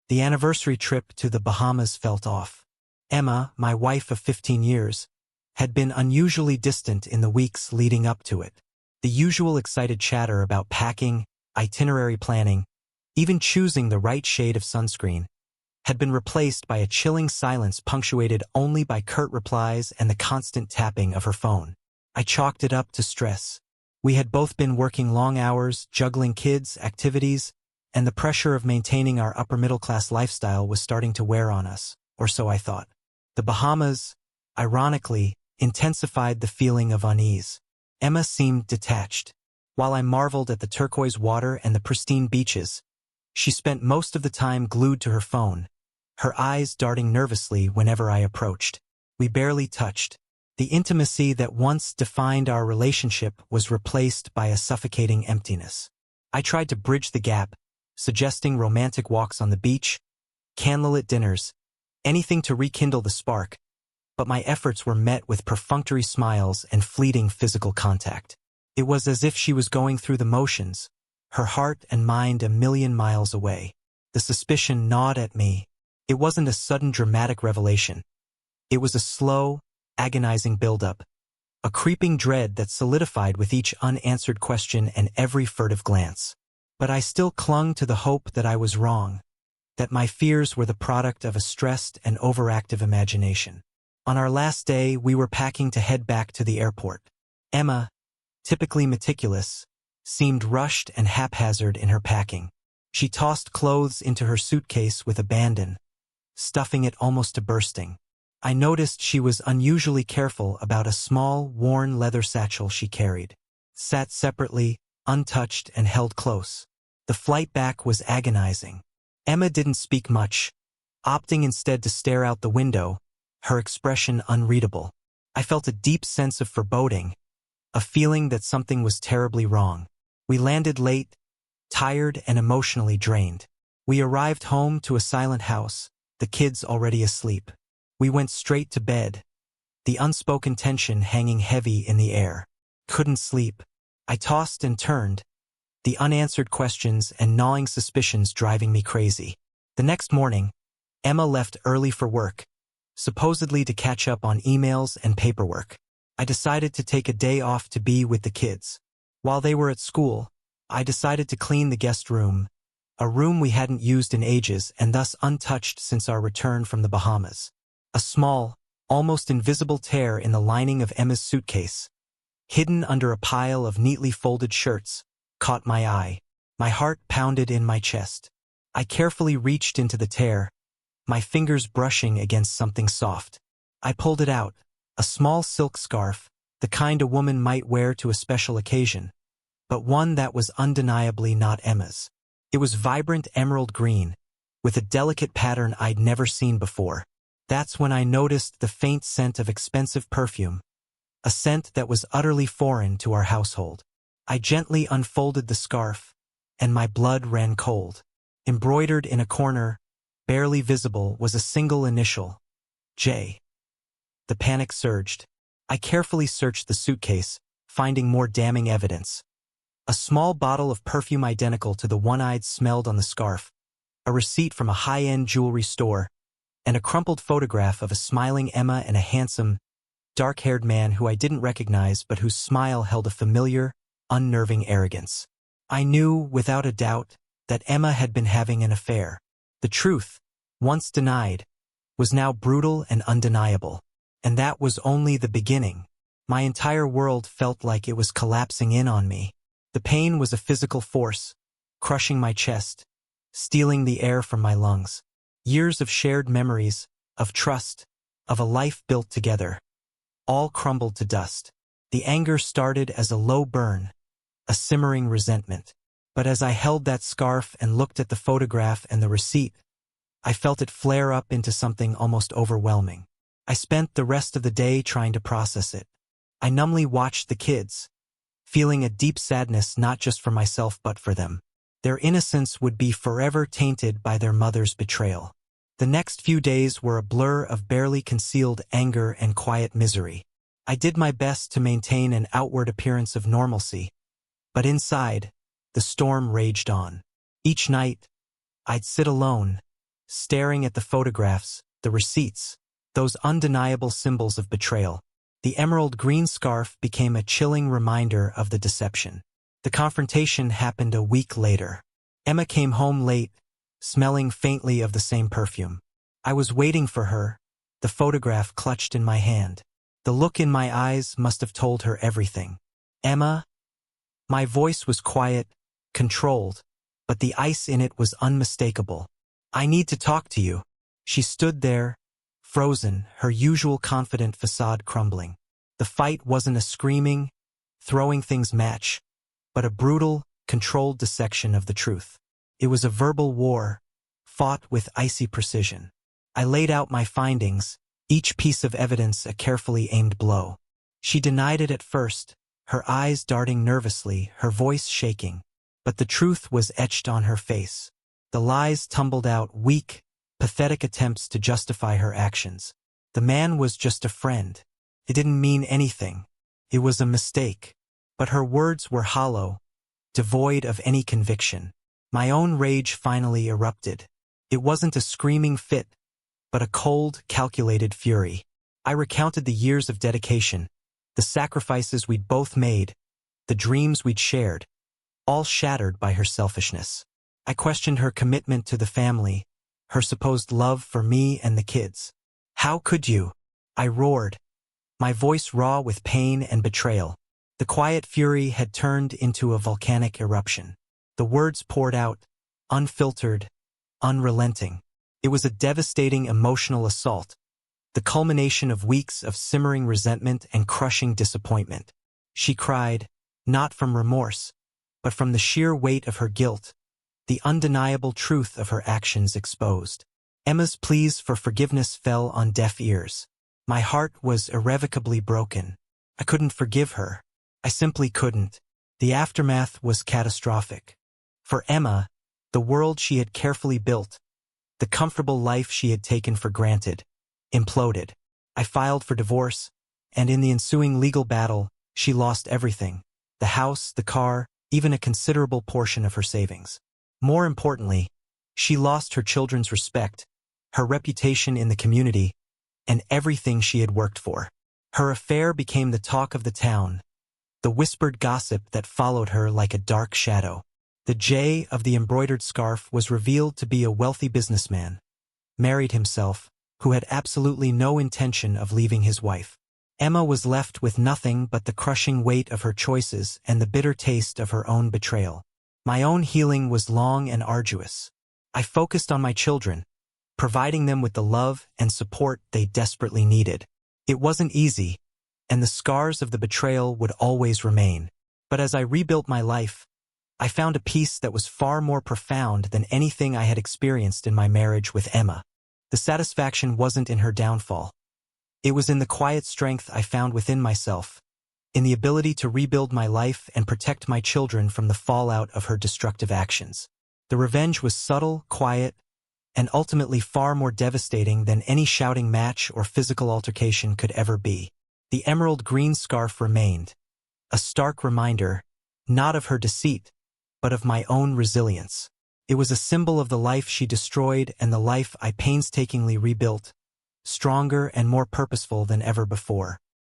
The anniversary trip to the Bahamas felt off. Emma, my wife of 15 years, had been unusually distant in the weeks leading up to it. The usual excited chatter about packing, itinerary planning, even choosing the right shade of sunscreen, had been replaced by a chilling silence punctuated only by curt replies and the constant tapping of her phone. I chalked it up to stress. We had both been working long hours, juggling kids, activities, and the pressure of maintaining our upper-middle-class lifestyle was starting to wear on us, or so I thought. The Bahamas, ironically, intensified the feeling of unease. Emma seemed detached. While I marveled at the turquoise water and the pristine beaches, she spent most of the time glued to her phone, her eyes darting nervously whenever I approached. We barely touched. The intimacy that once defined our relationship was replaced by a suffocating emptiness. I tried to bridge the gap, suggesting romantic walks on the beach, candlelit dinners, anything to rekindle the spark, but my efforts were met with perfunctory smiles and fleeting physical contact. It was as if she was going through the motions, her heart and mind a million miles away. The suspicion gnawed at me. It wasn't a sudden dramatic revelation. It was a slow, agonizing buildup, a creeping dread that solidified with each unanswered question and every furtive glance. But I still clung to the hope that I was wrong, that my fears were the product of a stressed and overactive imagination. On our last day, we were packing to head back to the airport. Emma, typically meticulous, seemed rushed and haphazard in her packing. She tossed clothes into her suitcase with abandon, stuffing it almost to bursting. I noticed she was unusually careful about a small, worn leather satchel she carried. Sat separately, untouched and held close. The flight back was agonizing. Emma didn't speak much, opting instead to stare out the window, her expression unreadable. I felt a deep sense of foreboding, a feeling that something was terribly wrong. We landed late, tired and emotionally drained. We arrived home to a silent house, the kids already asleep. We went straight to bed, the unspoken tension hanging heavy in the air. Couldn't sleep. I tossed and turned, the unanswered questions and gnawing suspicions driving me crazy. The next morning, Emma left early for work, supposedly to catch up on emails and paperwork. I decided to take a day off to be with the kids. While they were at school, I decided to clean the guest room, a room we hadn't used in ages and thus untouched since our return from the Bahamas. A small, almost invisible tear in the lining of Emma's suitcase, hidden under a pile of neatly folded shirts, caught my eye. My heart pounded in my chest. I carefully reached into the tear, my fingers brushing against something soft. I pulled it out, a small silk scarf, the kind a woman might wear to a special occasion, but one that was undeniably not Emma's. It was vibrant emerald green, with a delicate pattern I'd never seen before. That's when I noticed the faint scent of expensive perfume, a scent that was utterly foreign to our household. I gently unfolded the scarf, and my blood ran cold. Embroidered in a corner, barely visible, was a single initial, J. The panic surged. I carefully searched the suitcase, finding more damning evidence. A small bottle of perfume identical to the one I'd smelled on the scarf, a receipt from a high-end jewelry store, and a crumpled photograph of a smiling Emma and a handsome, dark-haired man who I didn't recognize but whose smile held a familiar, unnerving arrogance. I knew, without a doubt, that Emma had been having an affair. The truth, once denied, was now brutal and undeniable. And that was only the beginning. My entire world felt like it was collapsing in on me. The pain was a physical force, crushing my chest, stealing the air from my lungs. Years of shared memories, of trust, of a life built together, all crumbled to dust. The anger started as a low burn, a simmering resentment. But as I held that scarf and looked at the photograph and the receipt, I felt it flare up into something almost overwhelming. I spent the rest of the day trying to process it. I numbly watched the kids, feeling a deep sadness not just for myself but for them. Their innocence would be forever tainted by their mother's betrayal. The next few days were a blur of barely concealed anger and quiet misery. I did my best to maintain an outward appearance of normalcy, but inside, the storm raged on. Each night, I'd sit alone, staring at the photographs, the receipts, those undeniable symbols of betrayal. The emerald green scarf became a chilling reminder of the deception. The confrontation happened a week later. Emma came home late, smelling faintly of the same perfume. I was waiting for her, the photograph clutched in my hand. The look in my eyes must have told her everything. "Emma?" My voice was quiet, controlled, but the ice in it was unmistakable. "I need to talk to you." She stood there, frozen, her usual confident facade crumbling. The fight wasn't a screaming, throwing things match, but a brutal, controlled dissection of the truth. It was a verbal war, fought with icy precision. I laid out my findings, each piece of evidence a carefully aimed blow. She denied it at first, her eyes darting nervously, her voice shaking, but the truth was etched on her face. The lies tumbled out, weak, pathetic attempts to justify her actions. The man was just a friend. It didn't mean anything. It was a mistake. But her words were hollow, devoid of any conviction. My own rage finally erupted. It wasn't a screaming fit, but a cold, calculated fury. I recounted the years of dedication, the sacrifices we'd both made, the dreams we'd shared, all shattered by her selfishness. I questioned her commitment to the family, her supposed love for me and the kids. "How could you?" I roared, my voice raw with pain and betrayal. The quiet fury had turned into a volcanic eruption. The words poured out, unfiltered, unrelenting. It was a devastating emotional assault, the culmination of weeks of simmering resentment and crushing disappointment. She cried, not from remorse, but from the sheer weight of her guilt, the undeniable truth of her actions exposed. Emma's pleas for forgiveness fell on deaf ears. My heart was irrevocably broken. I couldn't forgive her. I simply couldn't. The aftermath was catastrophic. For Emma, the world she had carefully built, the comfortable life she had taken for granted, imploded. I filed for divorce, and in the ensuing legal battle, she lost everything: the house, the car, even a considerable portion of her savings. More importantly, she lost her children's respect, her reputation in the community, and everything she had worked for. Her affair became the talk of the town, the whispered gossip that followed her like a dark shadow. The J of the embroidered scarf was revealed to be a wealthy businessman, married himself, who had absolutely no intention of leaving his wife. Emma was left with nothing but the crushing weight of her choices and the bitter taste of her own betrayal. My own healing was long and arduous. I focused on my children, providing them with the love and support they desperately needed. It wasn't easy, and the scars of the betrayal would always remain. But as I rebuilt my life, I found a peace that was far more profound than anything I had experienced in my marriage with Emma. The satisfaction wasn't in her downfall. It was in the quiet strength I found within myself, in the ability to rebuild my life and protect my children from the fallout of her destructive actions. The revenge was subtle, quiet, and ultimately far more devastating than any shouting match or physical altercation could ever be. The emerald green scarf remained, a stark reminder, not of her deceit, but of my own resilience. It was a symbol of the life she destroyed and the life I painstakingly rebuilt, stronger and more purposeful than ever before.